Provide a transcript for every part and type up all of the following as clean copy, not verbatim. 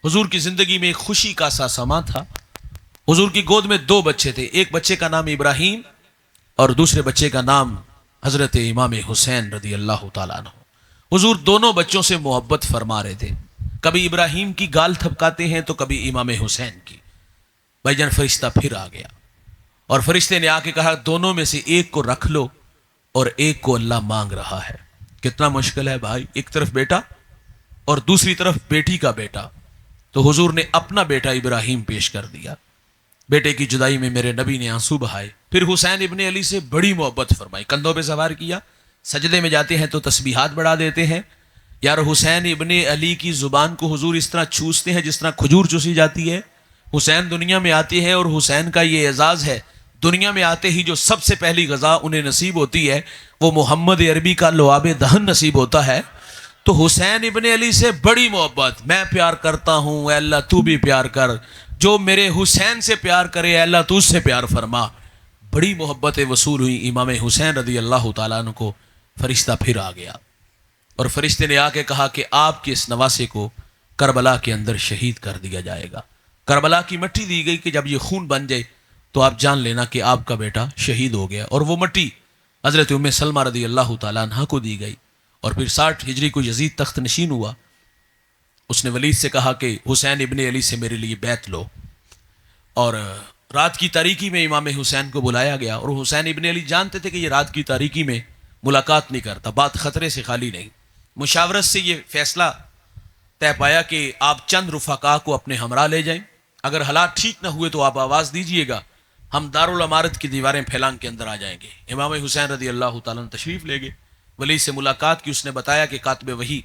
حضور کی زندگی میں ایک خوشی کا سا سما تھا. حضور کی گود میں 2 بچے تھے. ایک بچے کا نام ابراہیم اور دوسرے بچے کا نام حضرت امام حسین رضی اللہ تعالیٰ عنہ. حضور دونوں بچوں سے محبت فرما رہے تھے. کبھی ابراہیم کی گال تھپکاتے ہیں تو کبھی امام حسین کی. بھائی جان فرشتہ پھر آ گیا اور فرشتے نے آ کے کہا دونوں میں سے ایک کو رکھ لو اور ایک کو اللہ مانگ رہا ہے. کتنا مشکل ہے بھائی, ایک طرف بیٹا اور دوسری طرف بیٹی کا بیٹا. تو حضور نے اپنا بیٹا ابراہیم پیش کر دیا. بیٹے کی جدائی میں میرے نبی نے آنسو بہائے. پھر حسین ابن علی سے بڑی محبت فرمائی, کندھوں پہ سوار کیا. سجدے میں جاتے ہیں تو تسبیحات بڑھا دیتے ہیں. یار حسین ابن علی کی زبان کو حضور اس طرح چوستے ہیں جس طرح کھجور چوسی جاتی ہے. حسین دنیا میں آتے ہیں اور حسین کا یہ اعزاز ہے, دنیا میں آتے ہی جو سب سے پہلی غذا انہیں نصیب ہوتی ہے وہ محمد عربی کا لعاب دہن نصیب ہوتا ہے. تو حسین ابن علی سے بڑی محبت, میں پیار کرتا ہوں اے اللہ تو بھی پیار کر, جو میرے حسین سے پیار کرے اے اللہ تو اس سے پیار فرما. بڑی محبت وصول ہوئی. امام حسین رضی اللہ تعالیٰ عنہ کو فرشتہ پھر آ گیا اور فرشتے نے آ کے کہا کہ آپ کے اس نواسے کو کربلا کے اندر شہید کر دیا جائے گا. کربلا کی مٹی دی گئی کہ جب یہ خون بن جائے تو آپ جان لینا کہ آپ کا بیٹا شہید ہو گیا. اور وہ مٹی حضرت ام سلمہ رضی اللہ تعالیٰ عنہ کو دی گئی. اور پھر 60 ہجری کو یزید تخت نشین ہوا. اس نے ولید سے کہا کہ حسین ابن علی سے میرے لیے بیعت لو. اور رات کی تاریکی میں امام حسین کو بلایا گیا اور حسین ابن علی جانتے تھے کہ یہ رات کی تاریکی میں ملاقات نہیں کرتا, بات خطرے سے خالی نہیں. مشاورت سے یہ فیصلہ طے پایا کہ آپ چند رفقا کو اپنے ہمراہ لے جائیں. اگر حالات ٹھیک نہ ہوئے تو آپ آواز دیجئے گا, ہم دارالعمارت کی دیواریں پھیلان کے اندر آ جائیں گے. امام حسین رضی اللہ تعالیٰ عنہ تشریف لے گئے. ولید سے ملاقات کی. اس نے بتایا کہ کاتب وحی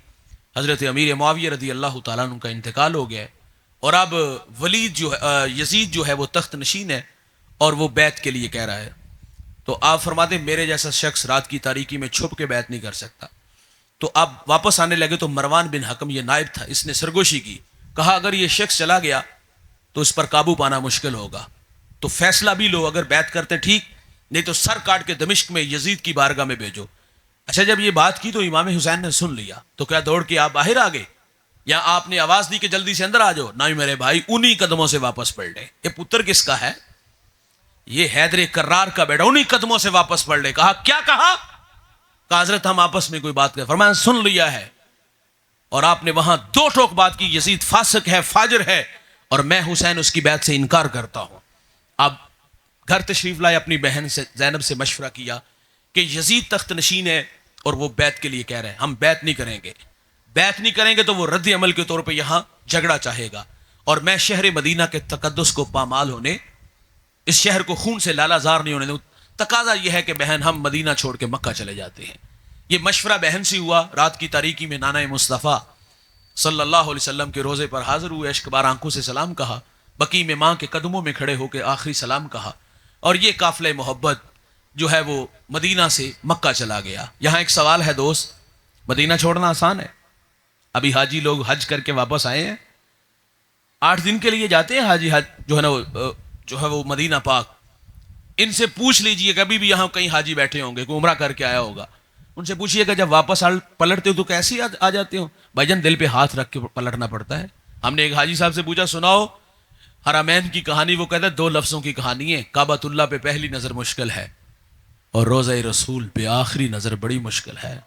حضرت امیر معاویہ رضی اللہ تعالیٰ عنہ کا انتقال ہو گیا ہے اور اب ولید یزید جو ہے وہ تخت نشین ہے اور وہ بیعت کے لیے کہہ رہا ہے. تو آپ فرماتے میرے جیسا شخص رات کی تاریکی میں چھپ کے بیعت نہیں کر سکتا. تو اب واپس آنے لگے تو مروان بن حکم یہ نائب تھا, اس نے سرگوشی کی. کہا اگر یہ شخص چلا گیا تو اس پر قابو پانا مشکل ہوگا, تو فیصلہ بھی لو, اگر بیعت کرتے ٹھیک, نہیں تو سر کاٹ کے دمشق میں یزید کی بارگاہ میں بھیجو. اچھا جب یہ بات کی تو امام حسین نے سن لیا. تو کیا دوڑ کے آپ باہر آ گئے یا آپ نے آواز دی کہ جلدی سے اندر آ جاؤ؟ نہیں میرے بھائی, انہی قدموں سے واپس پلٹے. یہ پتر کس کا ہے؟ یہ حیدر کرار کا بیٹا. انہی قدموں سے واپس پلٹے. کہا کیا کہا؟ کہا حضرت ہم آپس میں کوئی بات کریں. فرمایا سن لیا ہے. اور آپ نے وہاں 2 ٹوک بات کی, یزید فاسق ہے, فاجر ہے, اور میں حسین اس کی بیعت سے انکار کرتا ہوں. اب گھر تشریف لائے, اپنی بہن سے زینب سے مشورہ کیا کہ یزید تخت نشین ہے اور وہ بیعت کے لیے کہہ رہے ہیں, ہم بیعت نہیں کریں گے. بیعت نہیں کریں گے تو وہ رد عمل کے طور پہ یہاں جھگڑا چاہے گا, اور میں شہر مدینہ کے تقدس کو پامال ہونے, اس شہر کو خون سے لالا زار نہیں ہونے دوں. تقاضا یہ ہے کہ بہن ہم مدینہ چھوڑ کے مکہ چلے جاتے ہیں. یہ مشورہ بہن سے ہوا. رات کی تاریکی میں نانا مصطفیٰ صلی اللہ علیہ وسلم کے روزے پر حاضر ہوئے, اشک بار آنکھوں سے سلام کہا, بقیع میں ماں کے قدموں میں کھڑے ہو کے آخری سلام کہا, اور یہ قافلہ محبت جو ہے وہ مدینہ سے مکہ چلا گیا. یہاں ایک سوال ہے دوست, مدینہ چھوڑنا آسان ہے؟ ابھی حاجی لوگ حج کر کے واپس آئے ہیں, 8 دن کے لیے جاتے ہیں حاجی, حج جو ہے نا جو ہے وہ مدینہ پاک. ان سے پوچھ لیجئے, کبھی بھی یہاں کہیں حاجی بیٹھے ہوں گے, کوئی عمرہ کر کے آیا ہوگا, ان سے پوچھئے کہ جب واپس پلٹتے ہو تو کیسے آ جاتے ہو؟ بھائی جان دل پہ ہاتھ رکھ کے پلٹنا پڑتا ہے. ہم نے ایک حاجی صاحب سے پوچھا سناؤ حرمین کی کہانی. وہ کہتا ہے 2 لفظوں کی کہانی ہے, کعبۃ اللہ پہ پہلی نظر مشکل ہے اور روضہ رسول پہ آخری نظر بڑی مشکل ہے.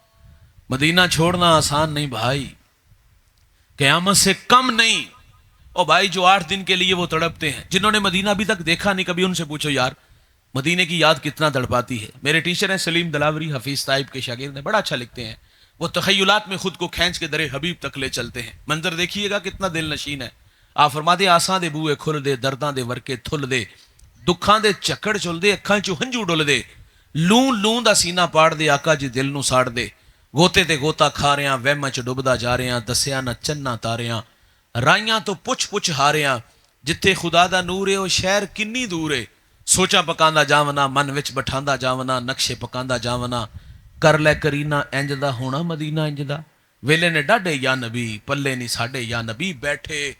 مدینہ چھوڑنا آسان نہیں بھائی, قیامت سے کم نہیں. اور بھائی جو 8 دن کے لیے وہ تڑپتے ہیں, جنہوں نے مدینہ ابھی تک دیکھا نہیں, کبھی ان سے پوچھو یار مدینے کی یاد کتنا تڑپاتی ہے. میرے ٹیچر ہیں سلیم دلاوری, حفیظ طائب کے شاگرد ہیں, بڑا اچھا لکھتے ہیں. وہ تخیلات میں خود کو کھینچ کے در حبیب تک لے چلتے ہیں. منظر دیکھیے گا کتنا دل نشین ہے. آپ فرماتے آساں دے بوئے کھل دے, درداں دے ورکے تھل دے, دکھاں دے چکڑ چل دے, اکھاں چوں ہنجو ڈل دے, لون لون دا سینہ پاڑ دے, آقا جی دل نو ساڑ دے, گوتے تے گوتا کھا رہے ہیں, وہم چ ڈبدا جا رہے ہیں, دسیا نہ چننا تاریاں, رائیاں تو پچھ پچھ ہاریاں, جتھے خدا دا نور ہے او شہر کنی دور ہے, سوچا پکاندا جاونا, من وچ بٹھاندا جاونا, نقشے پکاندا جاونا, کر لے کرینا انج دا ہونا مدینہ انج دا, ویلے نے ڈاڈے یا نبی, پلے نہیں ساڈے یا نبی, بیٹھے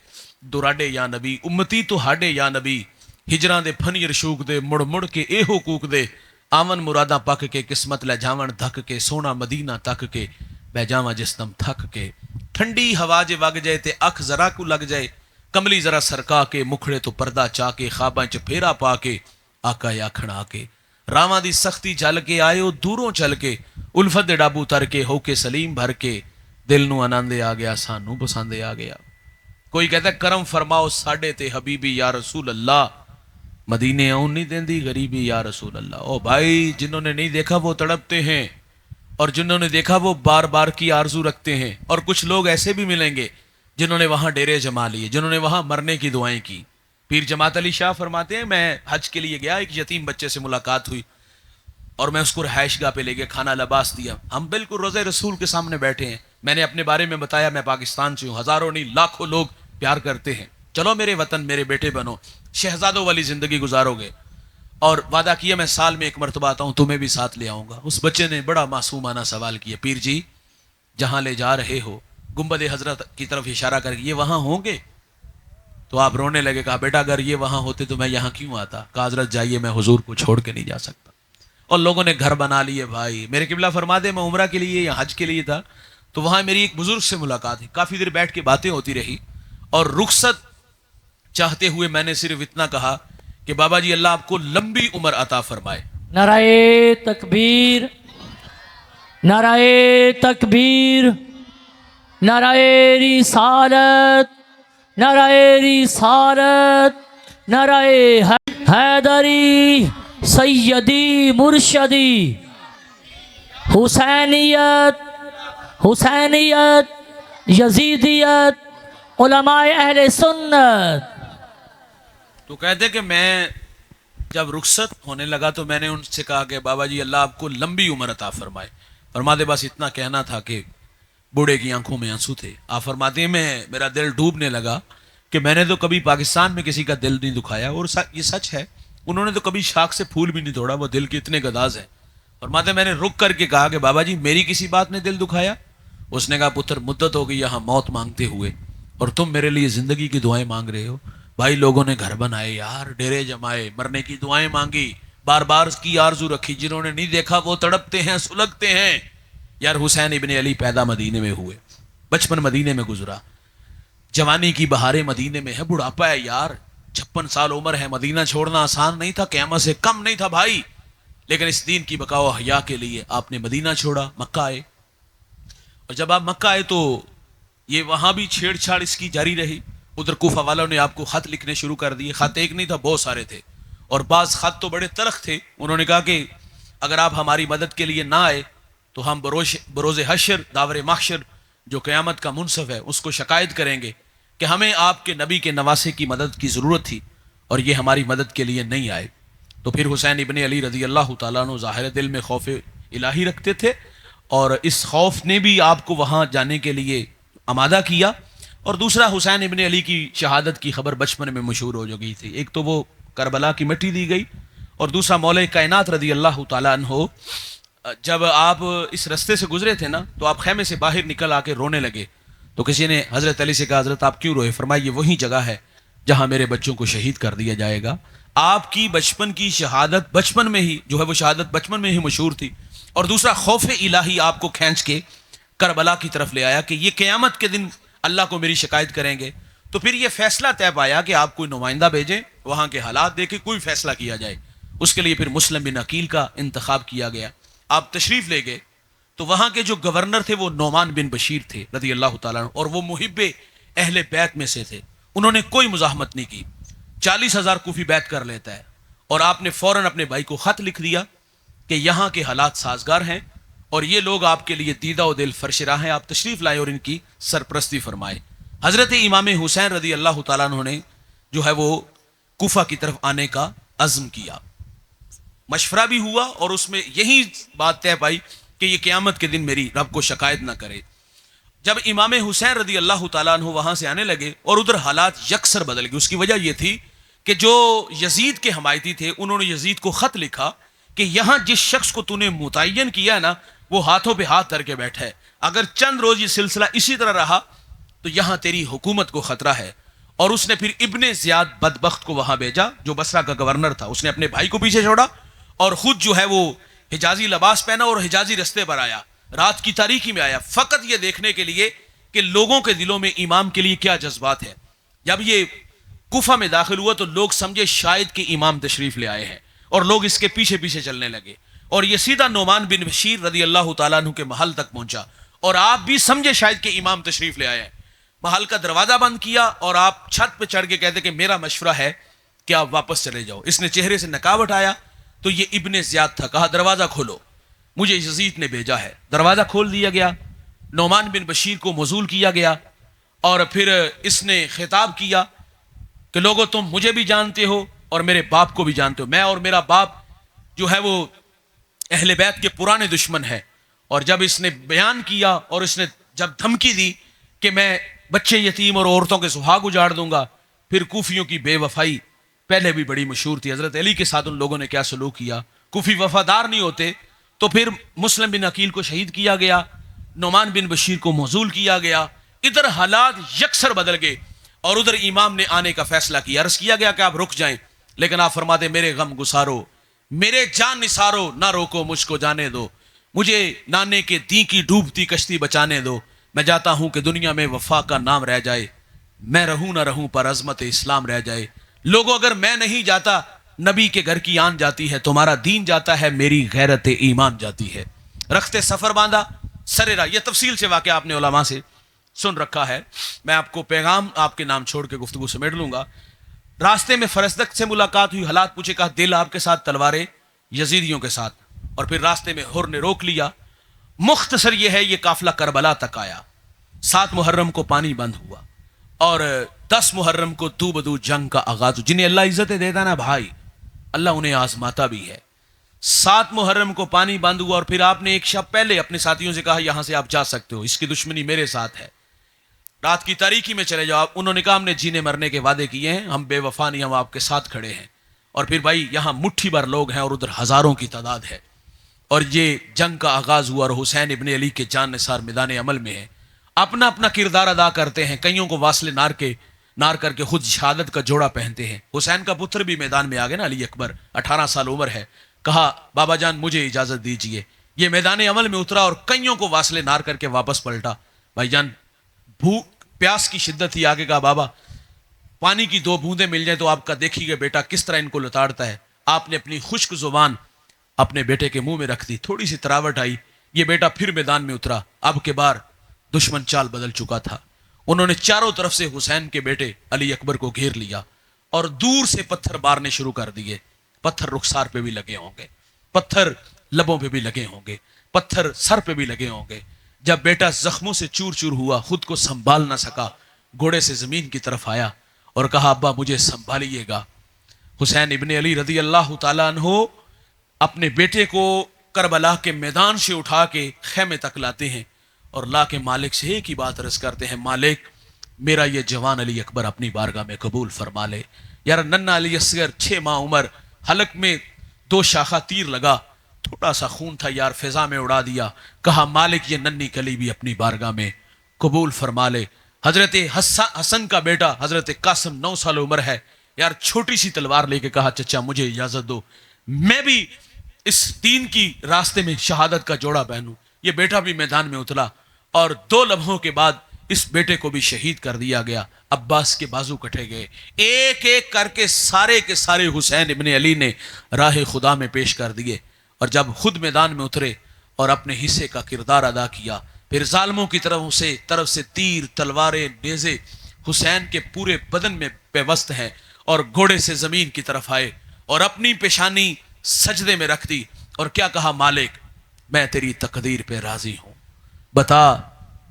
دراڈے یا نبی, امتی تو ہاڈے یا نبی, ہجراں دے پھنیر شوک دے, مڑ مڑ کے اے حقوق دے, آون مراداں پک کے, قسمت لے جاون دھک کے, سونا مدینہ تک کے, بہ جاواں جس دم تھک کے, ٹھنڈی ہوا جے وگ جائے تے اکھ ذرا کو لگ جائے, کملی ذرا سرکا کے مکھڑے تو پردہ چا کے خواباں چ پھیرا پا کے آقا آکھن آ کے راواں دی سختی چل کے آئے دوروں چل کے الفت دے ڈابو تر کے ہو کے سلیم بھر کے دل نو آنند آ گیا سانو پسند آ گیا. کوئی کہتا ہے کرم فرماؤ ساڈے تے حبیبی یا رسول اللہ, مدینے آؤں نہیں دیندی غریبی یا رسول اللہ. او بھائی, جنہوں نے نہیں دیکھا وہ تڑپتے ہیں اور جنہوں نے دیکھا وہ بار بار کی آرزو رکھتے ہیں. اور کچھ لوگ ایسے بھی ملیں گے جنہوں نے وہاں ڈیرے جما لیے, جنہوں نے وہاں مرنے کی دعائیں کی. پیر جماعت علی شاہ فرماتے ہیں میں حج کے لیے گیا, ایک یتیم بچے سے ملاقات ہوئی اور میں اس کو رہائش گاہ پہ لے کے کھانا لباس دیا. ہم بالکل روضہ رسول کے سامنے بیٹھے ہیں. میں نے اپنے بارے میں بتایا میں پاکستان سے ہوں, ہزاروں نہیں لاکھوں لوگ پیار کرتے ہیں, چلو میرے وطن میرے بیٹے بنو, شہزادوں والی زندگی گزارو گے. اور وعدہ کیا میں سال میں ایک مرتبہ آتا ہوں, تمہیں بھی ساتھ لے آؤں گا. اس بچے نے بڑا معصومانہ سوال کیا, پیر جی جہاں لے جا رہے ہو گنبد حضرت کی طرف اشارہ کر کے یہ وہاں ہوں گے؟ تو آپ رونے لگے. کہا بیٹا اگر یہ وہاں ہوتے تو میں یہاں کیوں آتا. کہا حضرت جائیے, میں حضور کو چھوڑ کے نہیں جا سکتا. اور لوگوں نے گھر بنا لیے. بھائی میرے قبلہ فرما دے, میں عمرہ کے لیے یا حج کے لیے تھا تو وہاں میری ایک بزرگ سے ملاقات ہوئی, کافی دیر بیٹھ کے باتیں ہوتی رہی اور رخصت چاہتے ہوئے میں نے صرف اتنا کہا کہ بابا جی اللہ آپ کو لمبی عمر عطا فرمائے. نعرہ تکبیر, نعرہ تکبیر, نعرہ رسالت, نعرہ رسالت, نعرہ حیدری, سیدی مرشدی, حسینیت, حسینیت, یزیدیت, علماء اہل سنت. تو کہتے کہ میں جب رخصت ہونے لگا تو میں نے ان سے کہا کہ بابا جی اللہ آپ کو لمبی عمر عطا فرمائے. فرماتے بس اتنا کہنا تھا کہ بوڑھے کی آنکھوں میں آنسو تھے. آپ فرماتے ہیں میرا دل ڈوبنے لگا کہ میں نے تو کبھی پاکستان میں کسی کا دل نہیں دکھایا, اور یہ سچ ہے انہوں نے تو کبھی شاخ سے پھول بھی نہیں توڑا, وہ دل کے اتنے گداز ہیں. فرماتے ہیں میں نے رک کر کے کہا کہ بابا جی میری کسی بات نے دل دکھایا؟ اس نے کہا پتر مدت ہو گئی یہاں موت مانگتے ہوئے اور تم میرے لیے زندگی کی دعائیں مانگ رہے ہو. بھائی لوگوں نے گھر بنائے یار, ڈیرے جمائے, مرنے کی دعائیں مانگی, بار بار کی آرزو رکھی. جنہوں نے نہیں دیکھا وہ تڑپتے ہیں سلگتے ہیں. یار حسین ابن علی پیدا مدینے میں ہوئے, بچپن مدینے میں گزرا, جوانی کی بہاریں مدینے میں ہے, بڑھاپا ہے یار, 56 سال عمر ہے. مدینہ چھوڑنا آسان نہیں تھا, قیامت سے کم نہیں تھا بھائی, لیکن اس دین کی بقا و حیا کے لیے آپ نے مدینہ چھوڑا, مکہ آئے. اور جب آپ مکہ آئے تو یہ وہاں بھی چھیڑ چھاڑ اس کی جاری رہی. ادھر کوفہ والوں نے آپ کو خط لکھنے شروع کر دیے. خط ایک نہیں تھا, بہت سارے تھے, اور بعض خط تو بڑے تلخ تھے. انہوں نے کہا کہ اگر آپ ہماری مدد کے لیے نہ آئے تو ہم بروز حشر, داور محشر جو قیامت کا منصف ہے, اس کو شکایت کریں گے کہ ہمیں آپ کے نبی کے نواسے کی مدد کی ضرورت تھی اور یہ ہماری مدد کے لیے نہیں آئے. تو پھر حسین ابن علی رضی اللہ تعالیٰ عنہ ظاہر دل میں خوف الہی رکھتے تھے, اور اس خوف نے بھی آپ کو وہاں جانے کے لیے آمادہ کیا. اور دوسرا حسین ابن علی کی شہادت کی خبر بچپن میں مشہور ہو گئی تھی. ایک تو وہ کربلا کی مٹی دی گئی, اور دوسرا مولا کائنات رضی اللہ تعالیٰ عنہ جب آپ اس رستے سے گزرے تھے نا تو آپ خیمے سے باہر نکل آ کے رونے لگے. تو کسی نے حضرت علی سے کہا حضرت آپ کیوں روئے؟ فرمایا یہ وہی جگہ ہے جہاں میرے بچوں کو شہید کر دیا جائے گا. آپ کی بچپن کی شہادت بچپن میں ہی جو ہے وہ شہادت بچپن میں ہی مشہور تھی, اور دوسرا خوف الہی آپ کو کھینچ کے کربلا کی طرف لے آیا کہ یہ قیامت کے دن اللہ کو میری شکایت کریں گے. تو پھر یہ فیصلہ طے پایا کہ آپ کوئی نمائندہ بھیجیں, وہاں کے حالات دیکھیں, کوئی فیصلہ کیا جائے. اس کے لیے پھر مسلم بن عقیل کا انتخاب کیا گیا. آپ تشریف لے گئے تو وہاں کے جو گورنر تھے وہ نعمان بن بشیر تھے رضی اللہ تعالیٰ عنہ, اور وہ محب اہل بیت میں سے تھے. انہوں نے کوئی مزاحمت نہیں کی. 40,000 کوفی بیت کر لیتا ہے, اور آپ نے فوراً اپنے بھائی کو خط لکھ دیا کہ یہاں کے حالات سازگار ہیں اور یہ لوگ آپ کے لیے دیدہ و دل فرش راہ ہیں, آپ تشریف لائے اور ان کی سرپرستی فرمائے. حضرت امام حسین رضی اللہ تعالیٰ عنہ نے جو ہے وہ کوفہ کی طرف آنے کا عزم کیا. مشورہ بھی ہوا اور اس میں یہی بات طے پائی کہ یہ قیامت کے دن میری رب کو شکایت نہ کرے. جب امام حسین رضی اللہ تعالیٰ عنہ وہاں سے آنے لگے اور ادھر حالات یکسر بدل گئے. اس کی وجہ یہ تھی کہ جو یزید کے حمایتی تھے انہوں نے یزید کو خط لکھا کہ یہاں جس شخص کو تو نے متعین کیا نا وہ ہاتھوں پہ ہاتھ دھر کے بیٹھا ہے, اگر چند روز یہ سلسلہ اسی طرح رہا تو یہاں تیری حکومت کو خطرہ ہے. اور اس نے پھر ابن زیاد بدبخت کو وہاں بھیجا جو بصرہ کا گورنر تھا. اس نے اپنے بھائی کو پیچھے چھوڑا اور خود جو ہے وہ حجازی لباس پہنا اور حجازی رستے پر آیا, رات کی تاریکی میں آیا, فقط یہ دیکھنے کے لیے کہ لوگوں کے دلوں میں امام کے لیے کیا جذبات ہے. جب یہ کوفہ میں داخل ہوا تو لوگ سمجھے شاید کہ امام تشریف لے آئے ہیں، اور لوگ اس کے پیچھے پیچھے چلنے لگے، اور یہ سیدھا نعمان بن بشیر رضی اللہ تعالیٰ عنہ کے محل تک پہنچا، اور آپ بھی سمجھے شاید کہ امام تشریف لے آئے ہیں۔ محل کا دروازہ بند کیا اور آپ چھت پہ چڑھ کے کہتے کہ میرا مشورہ ہے کہ آپ واپس چلے جاؤ۔ اس نے چہرے سے نقاب اٹھایا تو یہ ابن زیاد تھا، کہا دروازہ کھولو، مجھے یزید نے بھیجا ہے۔ دروازہ کھول دیا گیا، نعمان بن بشیر کو موصول کیا گیا، اور پھر اس نے خطاب کیا کہ لوگوں تم مجھے بھی جانتے ہو اور میرے باپ کو بھی جانتے ہو، میں اور میرا باپ جو ہے وہ اہل بیت کے پرانے دشمن ہے۔ اور جب اس نے بیان کیا اور اس نے جب دھمکی دی کہ میں بچے یتیم اور عورتوں کے سہاگ اجاڑ دوں گا، پھر کوفیوں کی بے وفائی پہلے بھی بڑی مشہور تھی، حضرت علی کے ساتھ ان لوگوں نے کیا سلوک کیا، کوفی وفادار نہیں ہوتے، تو پھر مسلم بن عقیل کو شہید کیا گیا، نعمان بن بشیر کو موصول کیا گیا۔ ادھر حالات یکسر بدل گئے اور ادھر امام نے آنے کا فیصلہ کیا۔ عرض کیا گیا کہ آپ رک جائیں، لیکن آپ فرماتے میرے غم گسارو، میرے جان نثارو، نہ روکو مجھ کو جانے دو، مجھے نانے کے دین کی ڈوبتی کشتی بچانے دو، میں جاتا ہوں کہ دنیا میں وفا کا نام رہ جائے، میں رہوں نہ رہوں پر عظمت اسلام رہ جائے۔ لوگوں اگر میں نہیں جاتا نبی کے گھر کی آن جاتی ہے، تمہارا دین جاتا ہے، میری غیرت ایمان جاتی ہے۔ رخت سفر باندھا، سر راہ، یہ تفصیل سے واقعہ آپ نے علماء سے سن رکھا ہے، میں آپ کو پیغام آپ کے نام چھوڑ کے گفتگو سمیٹ لوں گا۔ راستے میں فرزدق سے ملاقات ہوئی، حالات پوچھے، کہا دل آپ کے ساتھ، تلواریں یزیدیوں کے ساتھ، اور پھر راستے میں حر نے روک لیا۔ مختصر یہ ہے، یہ قافلہ کربلا تک آیا، 7 محرم کو پانی بند ہوا، اور 10 محرم کو دو بدو جنگ کا آغاز۔ جنہیں اللہ عزتیں دیتا نا بھائی، اللہ انہیں آزماتا بھی ہے۔ 7 محرم کو پانی بند ہوا، اور پھر آپ نے ایک شب پہلے اپنے ساتھیوں سے کہا یہاں سے آپ جا سکتے ہو، اس کی دشمنی میرے ساتھ ہے، رات کی تاریکی میں چلے جاؤ۔ انہوں نے کہا ہم نے جینے مرنے کے وعدے کیے ہیں، ہم بے وفا نہیں، ہم آپ کے ساتھ کھڑے ہیں۔ اور پھر بھائی یہاں مٹھی بھر لوگ ہیں اور ادھر ہزاروں کی تعداد ہے، اور یہ جنگ کا آغاز ہوا، اور حسین ابن علی کے جان نثار میدان عمل میں ہے، اپنا اپنا کردار ادا کرتے ہیں، کئیوں کو واصل نار کر کے خود شہادت کا جوڑا پہنتے ہیں۔ حسین کا پتر بھی میدان میں آ گیا نا، علی اکبر 18 سال عمر ہے، کہا بابا جان مجھے اجازت دیجئے، یہ میدان عمل میں اترا اور کئیوں کو واصل نار کر کے واپس پلٹا۔ بھائی جان بھوک پیاس کی شدت تھی، آگے کہا بابا پانی کی 2 بوندیں مل جائیں تو آپ کا دیکھیے گا بیٹا کس طرح ان کو لتاڑتا ہے۔ آپ نے اپنی خشک زبان اپنے بیٹے کے منہ میں رکھ دی، تھوڑی سی تراوٹ آئی، یہ بیٹا پھر میدان میں اترا۔ اب کے بار دشمن چال بدل چکا تھا، انہوں نے چاروں طرف سے حسین کے بیٹے علی اکبر کو گھیر لیا اور دور سے پتھر مارنے شروع کر دیے۔ پتھر رخسار پہ بھی لگے ہوں گے، پتھر لبوں پہ بھی لگے ہوں گے، پتھر سر پہ بھی لگے ہوں گے۔ جب بیٹا زخموں سے چور چور ہوا، خود کو سنبھال نہ سکا، گھوڑے سے زمین کی طرف آیا اور کہا ابا مجھے سنبھالیے گا۔ حسین ابن علی رضی اللہ تعالیٰ عنہ اپنے بیٹے کو کربلا کے میدان سے اٹھا کے خیمے تک لاتے ہیں اور لا کے مالک سے ایک ہی بات عرض کرتے ہیں، مالک میرا یہ جوان علی اکبر اپنی بارگاہ میں قبول فرما لے۔ یار ننھا علی اصغر 6 ماہ عمر، حلق میں 2 شاخہ تیر لگا، تھوڑا سا خون تھا یار، فضا میں اڑا دیا۔ کہا مالک یہ ننھی کلی بھی اپنی بارگاہ میں قبول فرما لے۔ حضرت حسن کا بیٹا حضرت قاسم 9 سال عمر ہے، یار چھوٹی سی تلوار لے کے کہا چچا مجھے اجازت دو، میں بھی اس دین کی راستے میں شہادت کا جوڑا پہنوں۔ یہ بیٹا بھی میدان میں اترا اور 2 لمحوں کے بعد اس بیٹے کو بھی شہید کر دیا گیا۔ عباس کے بازو کٹے گئے، ایک ایک کر کے سارے حسین ابن علی نے راہ خدا میں پیش کر دیے، اور جب خود میدان میں اترے اور اپنے حصے کا کردار ادا کیا، پھر ظالموں کی طرف سے تیر، تلواریں، نیزے حسین کے پورے بدن میں پیوست ہیں، اور گھوڑے سے زمین کی طرف آئے اور اپنی پیشانی سجدے میں رکھ دی اور کیا کہا، مالک میں تیری تقدیر پہ راضی ہوں، بتا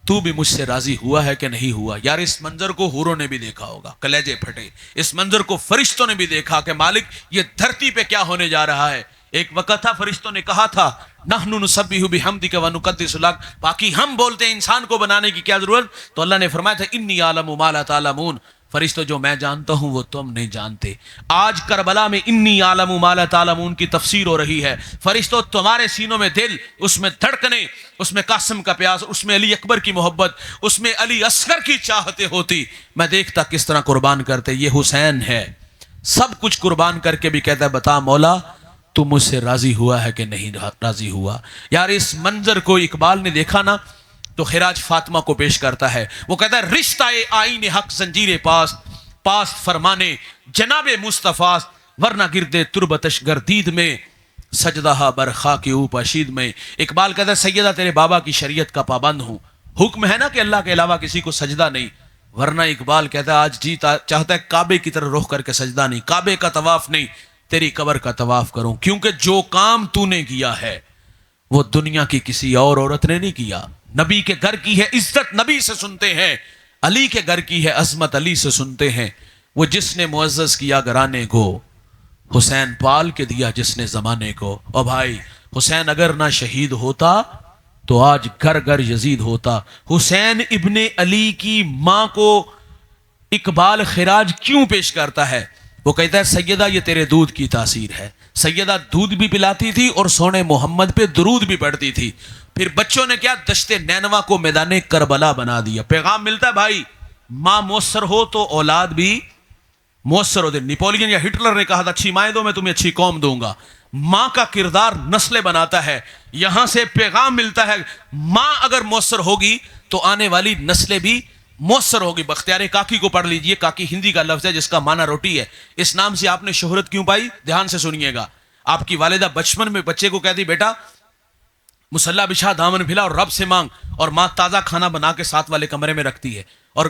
تو بھی مجھ سے راضی ہوا ہے کہ نہیں ہوا۔ یار اس منظر کو حوروں نے بھی دیکھا ہوگا، کلیجے پھٹے، اس منظر کو فرشتوں نے بھی دیکھا کہ مالک یہ دھرتی پہ کیا ہونے جا رہا ہے۔ ایک وقت تھا فرشتوں نے کہا تھا نحن نسبح بحمدک ونقدس لک، باقی ہم بولتے ہیں انسان کو بنانے کی کیا ضرورت، تو اللہ نے فرمایا تھا انی اعلم ما لا تعلمون، فرشتوں جو میں جانتا ہوں وہ تم نہیں جانتے۔ آج کربلا میں انی اعلم ما لا تعلمون کی تفسیر ہو رہی ہے۔ فرشتوں تمہارے سینوں میں دل، اس میں دھڑکنے، اس میں قاسم کا پیاس، اس میں علی اکبر کی محبت، اس میں علی اصغر کی چاہتے ہوتی، میں دیکھتا کس طرح قربان کرتے۔ یہ حسین ہے، سب کچھ قربان کر کے بھی کہتا ہے بتا مولا تو مجھ سے راضی ہوا ہے کہ نہیں راضی ہوا۔ یار اس منظر کو اقبال نے دیکھا نا تو خراج فاطمہ کو پیش کرتا ہے، وہ کہتا ہے رشتہ آئین حق زنجیر پاس، پاست فرمانے جناب مصطفیٰ، ورنہ گردے تربتش گردید میں سجدہ برخا کے اوپاشید میں. اقبال کہتا ہے سیدہ تیرے بابا کی شریعت کا پابند ہوں، حکم ہے نا کہ اللہ کے علاوہ کسی کو سجدہ نہیں، ورنہ اقبال کہتا ہے آج جی چاہتا ہے کعبے کی طرف رخ کر کے سجدہ نہیں، کعبے کا طواف نہیں، تیری قبر کا طواف کروں، کیونکہ جو کام تو نے کیا ہے وہ دنیا کی کسی اور عورت نے نہیں کیا. نبی کے گھر کی ہے عزت نبی سے سنتے ہیں، علی کے گھر کی ہے عظمت علی سے سنتے ہیں. وہ جس نے معزز کیا گھرانے کو، حسین پال کے دیا جس نے زمانے کو. اور بھائی حسین اگر نہ شہید ہوتا تو آج گھر گھر یزید ہوتا. حسین ابن علی کی ماں کو اقبال خراج کیوں پیش کرتا ہے؟ وہ کہتا ہے سیدہ یہ تیرے دودھ کی تاثیر ہے. سیدہ دودھ بھی پلاتی تھی اور سونے محمد پہ درود بھی پڑھتی تھی. پھر بچوں نے کیا دشت نینوا کو میدان کربلا بنا دیا. پیغام ملتا ہے بھائی ماں مؤثر ہو تو اولاد بھی مؤثر ہوتے. نیپولین یا ہٹلر نے کہا تھا اچھی مائیں دو میں تمہیں اچھی قوم دوں گا. ماں کا کردار نسلیں بناتا ہے. یہاں سے پیغام ملتا ہے ماں اگر مؤثر ہوگی تو آنے والی نسلیں بھی مؤثر ہوگی. بختیار کاکی کو پڑھ لیجئے. کاکی ہندی کا لفظ ہے جس کا معنی روٹی ہے. اس نام سے آپ نے شہرت کیوں پائی؟ دھیان سے سنیے گا. آپ کی والدہ بچپن میں بچے کو کہتی بیٹا مصلا بچھا دامن پھیلا اور رب سے مانگ، اور ماں تازہ کھانا بنا کے ساتھ والے کمرے میں رکھتی ہے، اور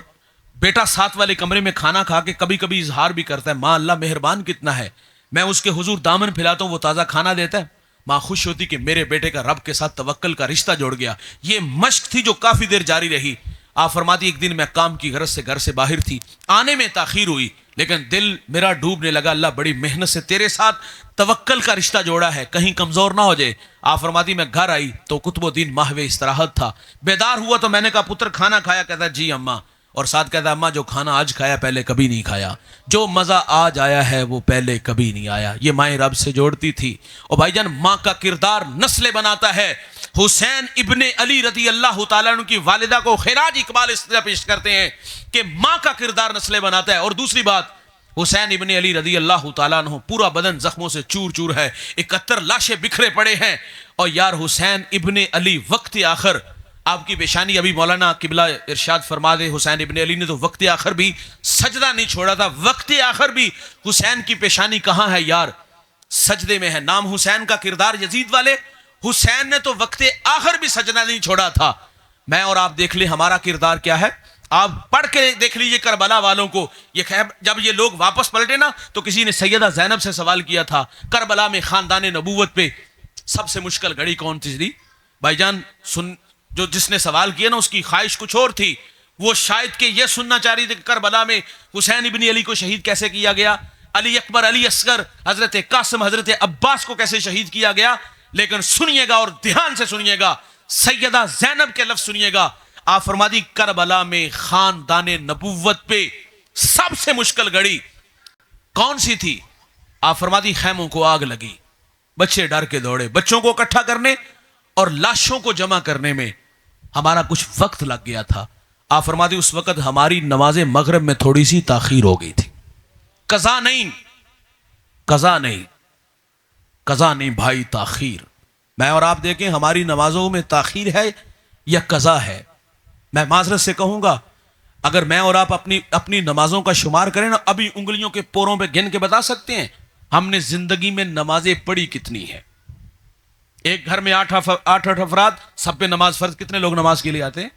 بیٹا ساتھ والے کمرے میں کھانا کھا کے کبھی کبھی اظہار بھی کرتا ہے ماں اللہ مہربان کتنا ہے، میں اس کے حضور دامن پھیلاتا ہوں وہ تازہ کھانا دیتا ہے. ماں خوش ہوتی کہ میرے بیٹے کا رب کے ساتھ توکل کا رشتہ جوڑ گیا. یہ مشق تھی جو کافی دیر جاری رہی. آپ فرماتی ایک دن میں کام کی غرض سے گھر سے باہر تھی، آنے میں تاخیر ہوئی، لیکن دل میرا ڈوبنے لگا اللہ بڑی محنت سے تیرے ساتھ توکل کا رشتہ جوڑا ہے، کہیں کمزور نہ ہو جائے. آپ فرماتی میں گھر آئی تو قطب الدین ماہو استراحت تھا. بیدار ہوا تو میں نے کہا پتر کھانا کھایا؟ کہتا جی اماں. اور ساتھ کہتا اماں جو کھانا آج کھایا پہلے کبھی نہیں کھایا، جو مزہ آج آیا ہے وہ پہلے کبھی نہیں آیا. یہ مائیں رب سے جوڑتی تھی. اور بھائی جان ماں کا کردار نسلیں بناتا ہے. حسین ابن علی رضی اللہ تعالیٰ عنہ کی والدہ کو خراج اقبال اس طرح پیش کرتے ہیں کہ ماں کا کردار نسلیں بناتا ہے. اور دوسری بات حسین ابن علی رضی اللہ تعالیٰ عنہ پورا بدن زخموں سے چور چور ہے، 71 لاشیں بکھرے پڑے ہیں. اور یار حسین ابن علی وقت آخر آپ کی پیشانی ابھی مولانا قبلہ ارشاد فرما دے حسین ابن علی نے تو وقت آخر بھی سجدہ نہیں چھوڑا تھا. وقت آخر بھی حسین کی پیشانی کہاں ہے یار؟ سجدے میں ہے. نام حسین کا کردار یزید والے، حسین نے تو وقت آخر بھی سجدہ نہیں چھوڑا تھا. میں اور آپ دیکھ لیں ہمارا کردار کیا ہے. آپ پڑھ کے دیکھ لیجئے کربلا والوں کو. یہ جب یہ لوگ واپس پلٹے نا تو کسی نے سیدہ زینب سے سوال کیا تھا کربلا میں خاندان نبوت پہ سب سے مشکل گھڑی کون تھی؟ بھائی جان جو جس نے سوال کیا نا اس کی خواہش کچھ اور تھی. وہ شاید کہ یہ سننا چاہ رہی تھی کہ کربلا میں حسین ابن علی کو شہید کیسے کیا گیا، علی اکبر علی اصغر حضرت قاسم حضرت عباس کو کیسے شہید کیا گیا. لیکن سنیے گا اور دھیان سے سنیے گا، سیدہ زینب کے لفظ سنیے گا. آپ فرما دی کربلا میں خاندان نبوت پہ سب سے مشکل گھڑی کون سی تھی؟ آپ فرما دی خیموں کو آگ لگی، بچے ڈر کے دوڑے. بچوں کو اکٹھا کرنے اور لاشوں کو جمع کرنے میں ہمارا کچھ وقت لگ گیا تھا. آپ فرما دی اس وقت ہماری نماز مغرب میں تھوڑی سی تاخیر ہو گئی تھی. قضا نہیں، قضا نہیں، قضا نہیں بھائی، تاخیر. میں اور آپ دیکھیں ہماری نمازوں میں تاخیر ہے یا قضا ہے. میں معذرت سے کہوں گا اگر میں اور آپ اپنی نمازوں کا شمار کریں نا ابھی انگلیوں کے پوروں پہ گن کے بتا سکتے ہیں ہم نے زندگی میں نمازیں پڑھی کتنی ہے. ایک گھر میں 8 افراد، سب پہ نماز فرض، کتنے لوگ نماز کے لیے آتے ہیں؟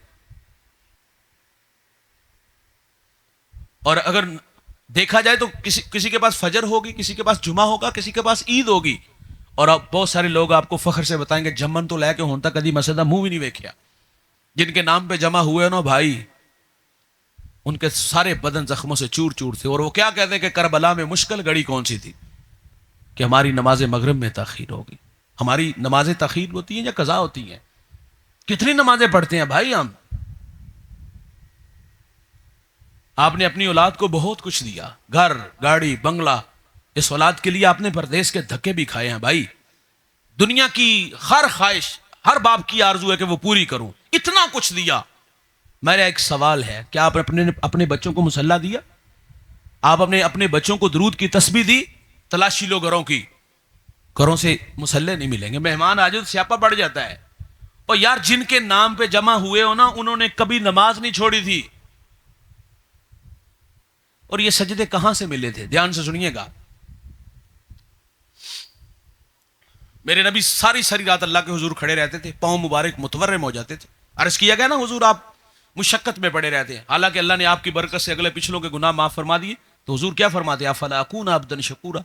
اور اگر دیکھا جائے تو کسی کے پاس فجر ہوگی، کسی کے پاس جمعہ ہوگا، کسی کے پاس عید ہوگی. اور اب بہت سارے لوگ آپ کو فخر سے بتائیں گے جمن تو لے کے ہونتا کدی مسجد منہ بھی نہیں ویکھیا. جن کے نام پہ جمع ہوئے نا بھائی ان کے سارے بدن زخموں سے چور چور تھے. اور وہ کیا کہتے ہیں کہ کربلا میں مشکل گھڑی کون سی تھی؟ کہ ہماری نماز مغرب میں تاخیر ہوگی. ہماری نمازیں تاخیر ہوتی ہیں یا قضا ہوتی ہیں؟ کتنی نمازیں پڑھتے ہیں بھائی ہم؟ آپ نے اپنی اولاد کو بہت کچھ دیا، گھر گاڑی بنگلہ. اس اولاد کے لیے آپ نے پردیس کے دھکے بھی کھائے ہیں بھائی. دنیا کی ہر خواہش ہر باپ کی آرزو ہے کہ وہ پوری کروں، اتنا کچھ دیا. میرا ایک سوال ہے، کیا آپ اپنے بچوں کو مصلی دیا؟ آپ اپنے بچوں کو درود کی تسبیح دی؟ تلاشی لو گھروں کی، گھروں سے مصلی نہیں ملیں گے. مہمان آ جائے تو سیاپا بڑھ جاتا ہے. اور یار جن کے نام پہ جمع ہوئے ہو نا انہوں نے کبھی نماز نہیں چھوڑی تھی. اور یہ سجدے کہاں سے ملے تھے؟ دھیان سے سنیے گا. میرے نبی ساری رات اللہ کے حضور کھڑے رہتے تھے, پاؤں مبارک متورم ہو جاتے تھے. عرض کیا گیا نا حضور آپ مشقت میں پڑے رہتے ہیں, حالانکہ اللہ نے آپ کی برکت سے اگلے پچھلوں کے گناہ معاف فرما دیے. تو حضور کیا فرماتے ہیں؟ افلا اکون عبدا شکورا,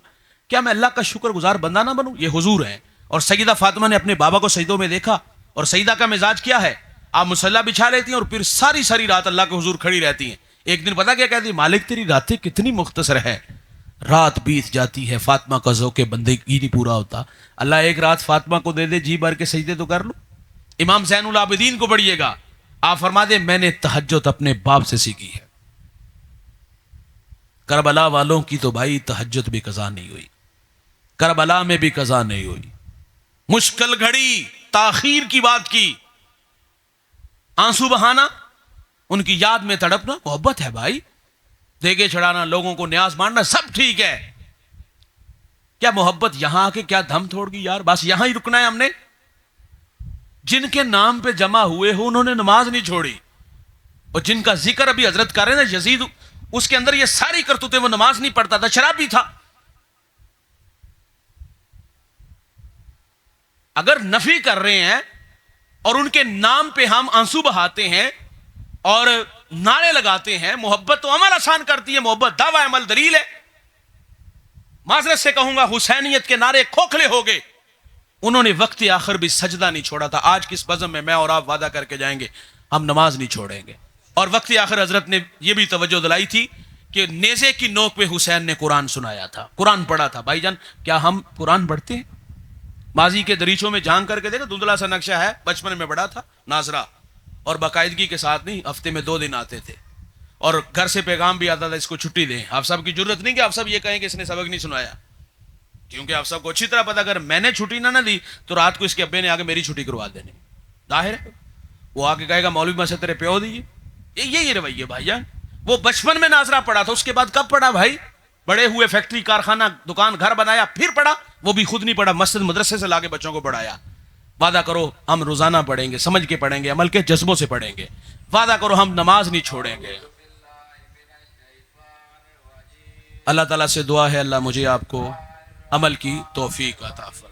کیا میں اللہ کا شکر گزار بندہ نہ بنوں؟ یہ حضور ہیں. اور سیدہ فاطمہ نے اپنے بابا کو سجدوں میں دیکھا, اور سیدہ کا مزاج کیا ہے, آپ مصلی بچھا لیتی ہیں اور پھر ساری رات اللہ کے حضور کھڑی رہتی ہیں. ایک دن پتا کیا کہتی, مالک تیری راتیں کتنی مختصر ہے, رات بیت جاتی ہے, فاطمہ کا ذوق بندگی نہیں پورا ہوتا. اللہ ایک رات فاطمہ کو دے دے, جی بھر کے سجدے تو کر لو. امام زین العابدین کو پڑھیے گا, آپ فرما دیں میں نے تہجد اپنے باپ سے سیکھی ہے. کربلا والوں کی تو بھائی تہجد بھی قضا نہیں ہوئی, کربلا میں بھی قضا نہیں ہوئی. مشکل گھڑی تاخیر کی بات کی, آنسو بہانا, ان کی یاد میں تڑپنا محبت ہے بھائی. دیگے چڑھانا, لوگوں کو نیاز ماننا, سب ٹھیک ہے. کیا محبت یہاں آ کے کیا دھم توڑ گئی یار؟ بس یہاں ہی رکنا ہے ہم نے. جن کے نام پہ جمع ہوئے ہو انہوں نے نماز نہیں چھوڑی, اور جن کا ذکر ابھی حضرت کر رہے ہیں نا یزید, اس کے اندر یہ ساری کرتوتیں, وہ نماز نہیں پڑھتا تھا, شرابی تھا. اگر نفی کر رہے ہیں اور ان کے نام پہ ہم آنسو بہاتے ہیں اور نعرے لگاتے ہیں, محبت تو عمل آسان کرتی ہے, محبت دعوی عمل دلیل ہے. معذرت سے کہوں گا حسینیت کے نعرے کھوکھلے ہو گئے, انہوں نے وقت آخر بھی سجدہ نہیں چھوڑا تھا. آج کس بزم میں اور آپ وعدہ کر کے جائیں گے ہم نماز نہیں چھوڑیں گے. اور وقت آخر حضرت نے یہ بھی توجہ دلائی تھی کہ نیزے کی نوک پہ حسین نے قرآن سنایا تھا, قرآن پڑھا تھا. بھائی جان کیا ہم قرآن پڑھتے ہیں؟ ماضی کے دریچوں میں جھانک کر کے دیکھا, دھندلا سا نقشہ ہے, بچپن میں بڑا تھا ناظرہ, اور باقاعدگی کے ساتھ نہیں, ہفتے میں 2 دن آتے تھے, اور گھر سے پیغام بھی آتا تھا اس کو چھٹی دیں. آپ سب کی ضرورت نہیں کہ آپ سب یہ کہیں کہ اس نے سبق نہیں سنایا, کیونکہ آپ سب کو اچھی طرح پتا, اگر میں نے چھٹی نہ دی تو رات کو اس کے ابے نے آگے میری چھٹی کروا دینی. ظاہر ہے وہ آگے کہے گا مولوی میں سے تیرے پیو دیے. یہی رویہ بھائی جان. وہ بچپن میں ناظرہ پڑھا تھا, اس کے بعد کب پڑھا بھائی؟ بڑے ہوئے, فیکٹری کارخانہ دکان گھر بنایا, پھر پڑھا. وہ بھی خود نہیں پڑھا, مسجد مدرسے سے لا کے بچوں کو پڑھایا. وعدہ کرو ہم روزانہ پڑھیں گے, سمجھ کے پڑھیں گے, عمل کے جذبوں سے پڑھیں گے. وعدہ کرو ہم نماز نہیں چھوڑیں گے. اللہ تعالیٰ سے دعا ہے اللہ مجھے آپ کو عمل کی توفیق عطا فرمائے.